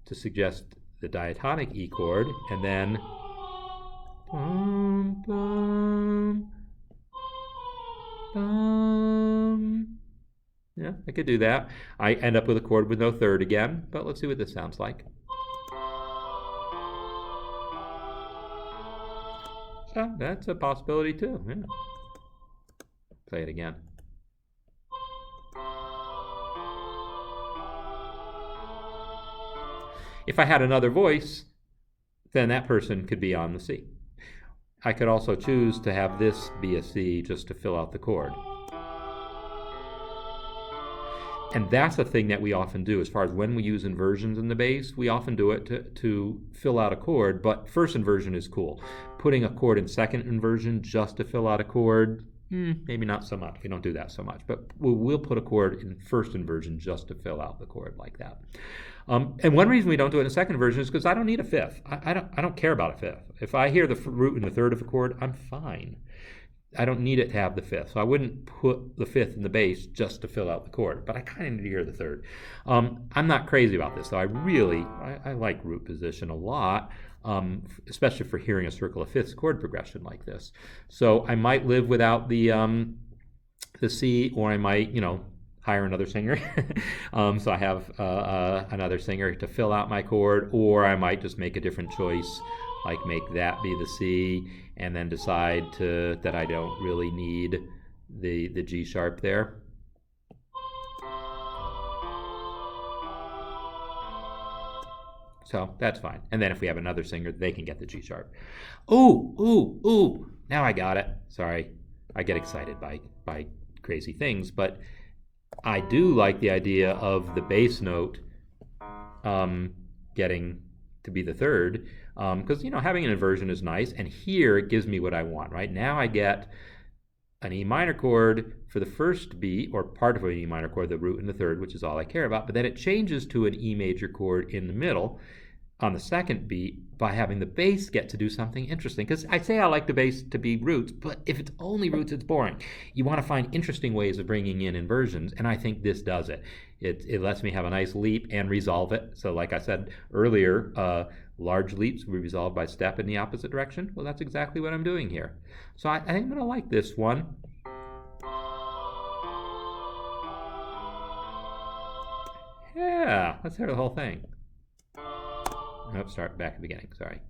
to suggest the diatonic E chord, and then bum, bum, bum. Yeah, I could do that. I end up with a chord with no third again, but let's see what this sounds like. So that's a possibility too. Yeah. Play it again. If I had another voice, then that person could be on the C. I could also choose to have this be a C just to fill out the chord. And that's a thing that we often do as far as when we use inversions in the bass. We often do it to fill out a chord, but first inversion is cool. Putting a chord in second inversion just to fill out a chord, maybe not so much. We don't do that so much, but we'll put a chord in first inversion just to fill out the chord like that. And one reason we don't do it in a second inversion is because I don't need a fifth. I don't care about a fifth. If I hear the root in the third of a chord, I'm fine. I don't need it to have the fifth, so I wouldn't put the fifth in the bass just to fill out the chord, but I kind of need to hear the third. I'm not crazy about this, though. I like root position a lot, especially for hearing a circle of fifths chord progression like this. So I might live without the C, or I might, hire another singer. So I have another singer to fill out my chord, or I might just make a different choice, like make that be the C, and then decide that I don't really need the G sharp there. So that's fine. And then if we have another singer, they can get the G sharp. Ooh, now I got it. Sorry, I get excited by crazy things, but I do like the idea of the bass note getting to be the third, because having an inversion is nice, and here it gives me what I want. Right now I get an E minor chord for the first beat, or part of an E minor chord, the root and the third, which is all I care about, but then it changes to an E major chord in the middle on the second beat by having the bass get to do something interesting. Because I say I like the bass to be roots, but if it's only roots, it's boring. You want to find interesting ways of bringing in inversions, and I think this does it. It lets me have a nice leap and resolve it. So like I said earlier, large leaps will be resolved by step in the opposite direction. Well, that's exactly what I'm doing here. So I think I'm going to like this one. Yeah, let's hear the whole thing. Nope, start back at the beginning, sorry.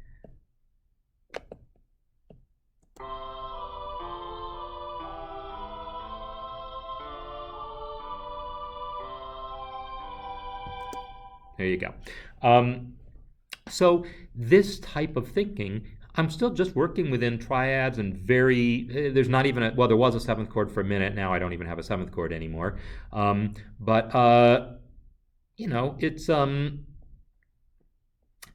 There you go. So this type of thinking, I'm still just working within triads and there's not even well, there was a seventh chord for a minute. Now I don't even have a seventh chord anymore. It's,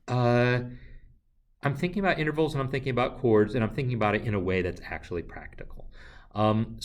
I'm thinking about intervals and I'm thinking about chords and I'm thinking about it in a way that's actually practical. One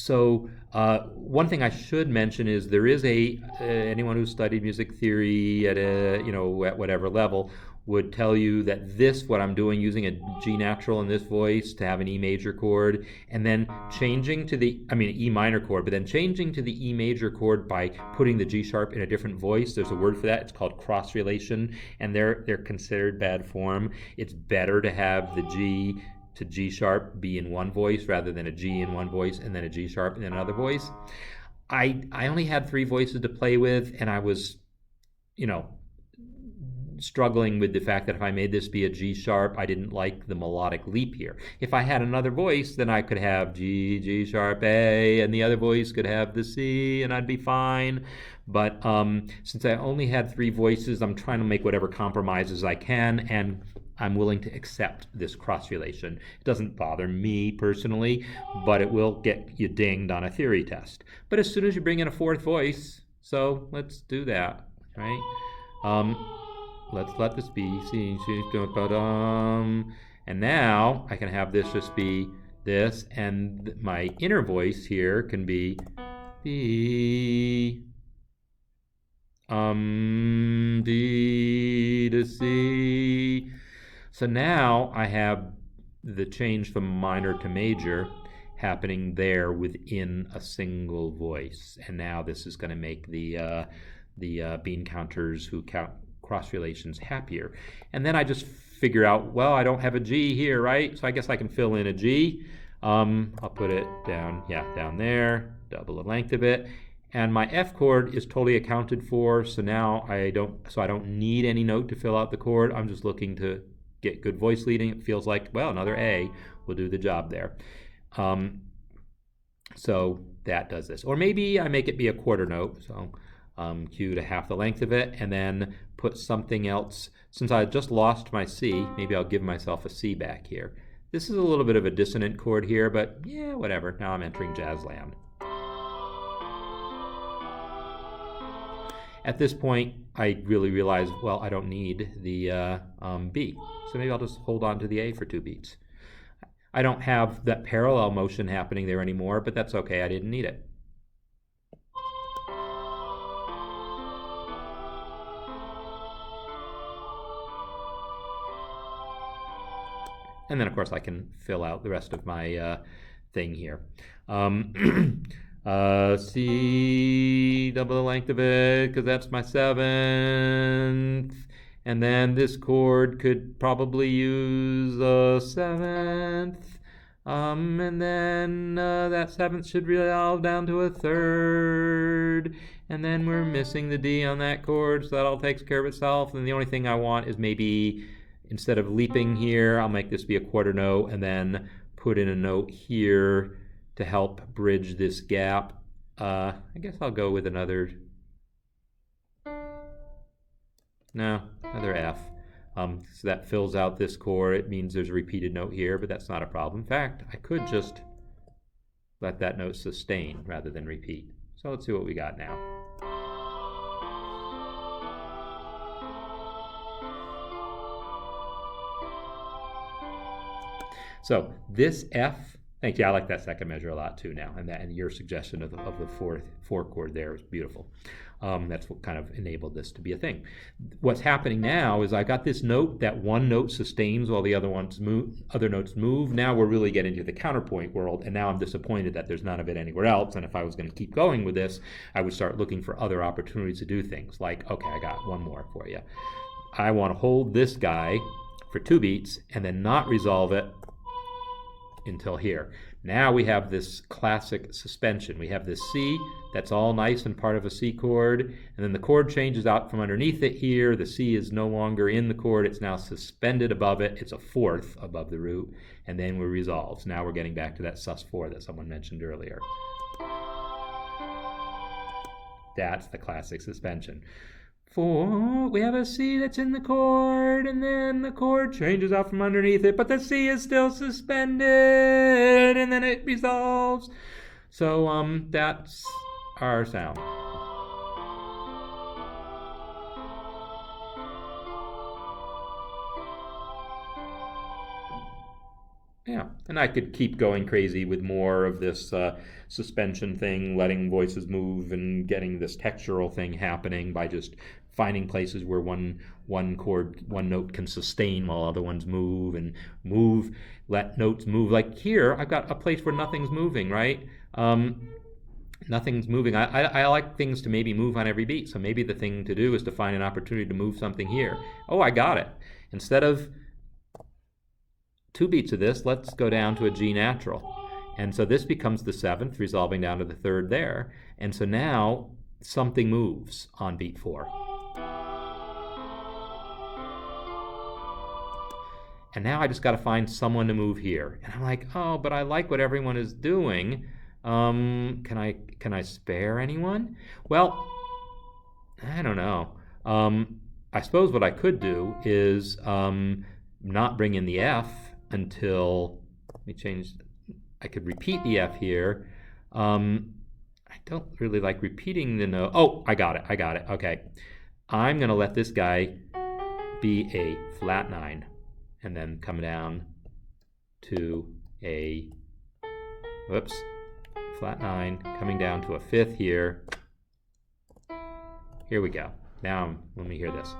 thing I should mention is there is anyone who's studied music theory at at whatever level would tell you that what I'm doing, using a G natural in this voice to have an E major chord, and then changing to E minor chord, but then changing to the E major chord by putting the G sharp in a different voice. There's a word for that. It's called cross relation, and they're considered bad form. It's better to have the G to G sharp be in one voice rather than a G in one voice and then a G sharp in another voice. I only had 3 voices to play with, and I was, struggling with the fact that if I made this be a G sharp, I didn't like the melodic leap here. If I had another voice, then I could have G, G sharp, A, and the other voice could have the C, and I'd be fine. But since I only had 3 voices, I'm trying to make whatever compromises I can, and I'm willing to accept this cross relation. It doesn't bother me personally, but it will get you dinged on a theory test. But as soon as you bring in a 4th voice, so let's do that, right? Let's let this be C, and now I can have this just be this, and my inner voice here can be B, D to C. So now I have the change from minor to major happening there within a single voice, and now this is going to make the bean counters who count cross relations happier. And then I just figure out, well, I don't have a G here, right? So I guess I can fill in a G. I'll put it down there, double the length of it. And my F chord is totally accounted for, so now I don't need any note to fill out the chord. I'm just looking to get good voice leading. It feels like, well, another A will do the job there. So that does this. Or maybe I make it be a quarter note, so Q to half the length of it, and then put something else. Since I just lost my C, maybe I'll give myself a C back here. This is a little bit of a dissonant chord here, but yeah, whatever. Now I'm entering jazz land. At this point, I really realize, well, I don't need the B. So maybe I'll just hold on to the A for 2 beats. I don't have that parallel motion happening there anymore, but that's okay. I didn't need it. And then, of course, I can fill out the rest of my thing here. C, double the length of it, because that's my 7th. And then this chord could probably use a 7th. And then that 7th should resolve down to a 3rd. And then we're missing the D on that chord, so that all takes care of itself. And the only thing I want is maybe, instead of leaping here, I'll make this be a quarter note and then put in a note here to help bridge this gap. I guess I'll go with another F. So that fills out this chord. It means there's a repeated note here, but that's not a problem. In fact, I could just let that note sustain rather than repeat. So let's see what we got now. So this F, thank you, I like that second measure a lot too now, and your suggestion of the four chord there is beautiful. That's what kind of enabled this to be a thing. What's happening now is I got this note, that one note sustains while the other notes move. Now we're really getting to the counterpoint world, and now I'm disappointed that there's none of it anywhere else. And if I was going to keep going with this, I would start looking for other opportunities to do things. Like, okay, I got one more for you. I want to hold this guy for 2 beats and then not resolve it until here. Now we have this classic suspension. We have this C that's all nice and part of a C chord, and then the chord changes out from underneath it here. The C is no longer in the chord, it's now suspended above it. It's a fourth above the root, and then we resolve. So now we're getting back to that sus4 that someone mentioned earlier. That's the classic suspension. 4, we have a C that's in the chord, and then the chord changes out from underneath it, but the C is still suspended, and then it resolves. So that's our sound. Yeah, and I could keep going crazy with more of this suspension thing, letting voices move and getting this textural thing happening by just finding places where one note can sustain while other ones move, and let notes move. Like here, I've got a place where nothing's moving, right? Nothing's moving. I like things to maybe move on every beat, so maybe the thing to do is to find an opportunity to move something here. Oh, I got it. Instead of 2 beats of this, let's go down to a G natural. And so this becomes the 7th, resolving down to the 3rd there. And so now something moves on beat 4. And now I just got to find someone to move here. And I'm like, oh, but I like what everyone is doing. Can I spare anyone? Well, I don't know. I suppose what I could do is not bring in the F until, let me change, I could repeat the F here. I don't really like repeating the note. Oh, I got it. Okay. I'm going to let this guy be a flat 9 and then come down to a, whoops, flat 9, coming down to a 5th here. Here we go. Now, let me hear this.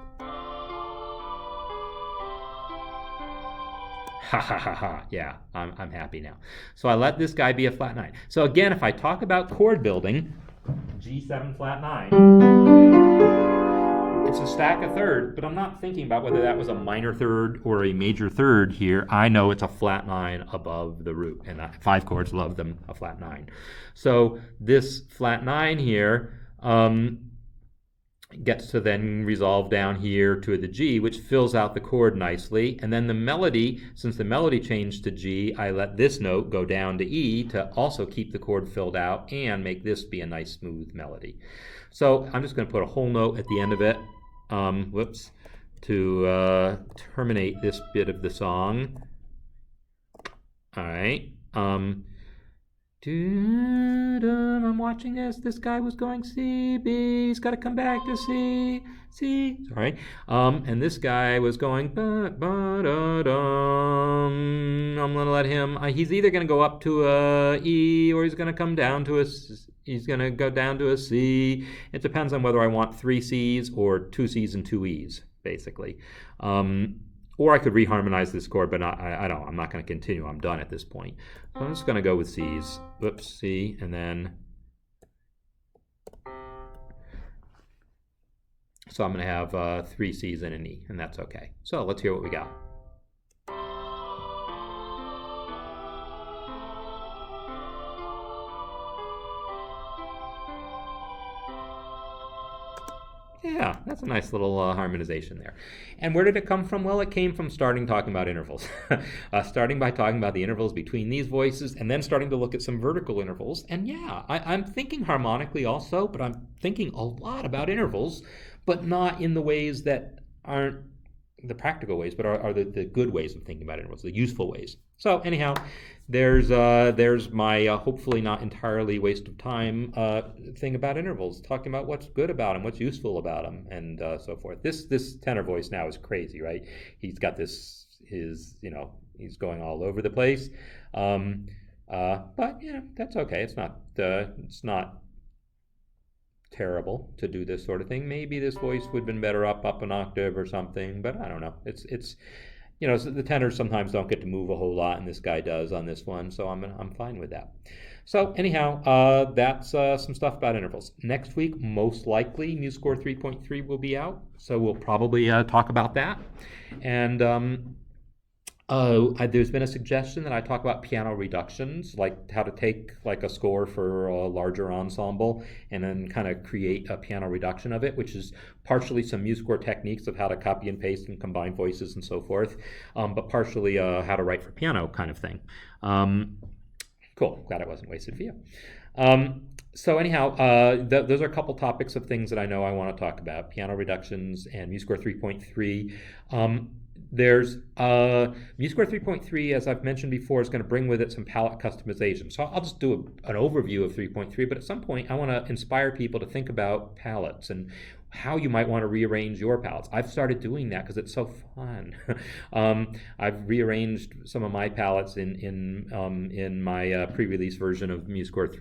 Ha ha ha ha. Yeah, I'm happy now. So I let this guy be a flat 9. So again, if I talk about chord building, G7 flat 9, it's a stack of third, but I'm not thinking about whether that was a minor third or a major third here. I know it's a flat 9 above the root, and 5 chords love them a flat 9. So this flat 9 here gets to then resolve down here to the G, which fills out the chord nicely. And then the melody, since the melody changed to G, I let this note go down to E to also keep the chord filled out and make this be a nice smooth melody. So I'm just going to put a whole note at the end of it, to terminate this bit of the song. All right. I'm watching this guy was going C, B, he's got to come back to C, sorry. And this guy was going I'm going to let him, he's either going to go up to a E or he's going to come down to a, he's going to go down to a C. It depends on whether I want 3 Cs or 2 Cs and 2 Es, basically. Or I could reharmonize this chord, but I don't. I'm not going to continue. I'm done at this point. So I'm just going to go with Cs. Whoops, C, and then. So I'm going to have 3 Cs and an E, and that's okay. So let's hear what we got. Yeah, that's a nice little harmonization there. And where did it come from? Well, it came from starting talking about intervals. Starting by talking about the intervals between these voices, and then starting to look at some vertical intervals. And yeah, I'm thinking harmonically also, but I'm thinking a lot about intervals, but not in the ways that aren't the practical ways, but are the good ways of thinking about intervals, the useful ways. So anyhow, there's my hopefully not entirely waste of time thing about intervals, talking about what's good about them, what's useful about them, and so forth. This tenor voice now is crazy, right? He's got his he's going all over the place. But yeah, that's okay. It's not terrible to do this sort of thing. Maybe this voice would have been better up an octave or something, but I don't know. It's the tenors sometimes don't get to move a whole lot, and this guy does on this one, so I'm fine with that. So anyhow, that's some stuff about intervals. Next week, most likely, MuseScore 3.3 will be out, so we'll probably talk about that. And there's been a suggestion that I talk about piano reductions, like how to take like a score for a larger ensemble and then kind of create a piano reduction of it, which is partially some MuseScore techniques of how to copy and paste and combine voices and so forth, but partially how to write for piano kind of thing. Cool, glad it wasn't wasted for you. So anyhow, those are a couple topics of things that I know I want to talk about: piano reductions and MuseScore 3.3. There's MuseScore 3.3, as I've mentioned before, is going to bring with it some palette customization. So I'll just do an overview of 3.3, but at some point I want to inspire people to think about palettes and how you might want to rearrange your palettes. I've started doing that because it's so fun. I've rearranged some of my palettes in my pre-release version of MuseScore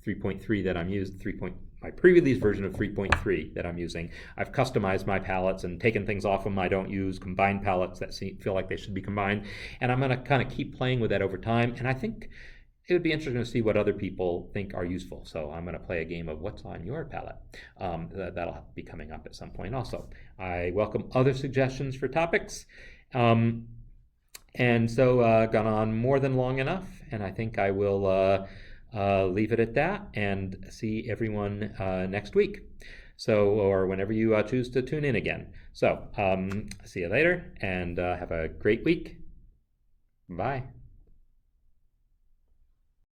3.3 that I'm using. My pre-release version of 3.3 that I'm using. I've customized my palettes and taken things off them I don't use, combined palettes that feel like they should be combined, and I'm going to kind of keep playing with that over time, and I think it would be interesting to see what other people think are useful. So I'm going to play a game of what's on your palette. That'll be coming up at some point also. I welcome other suggestions for topics. And so gone on more than long enough, and I think I will leave it at that and see everyone next week. So, or whenever you choose to tune in again. So, see you later and have a great week. Bye.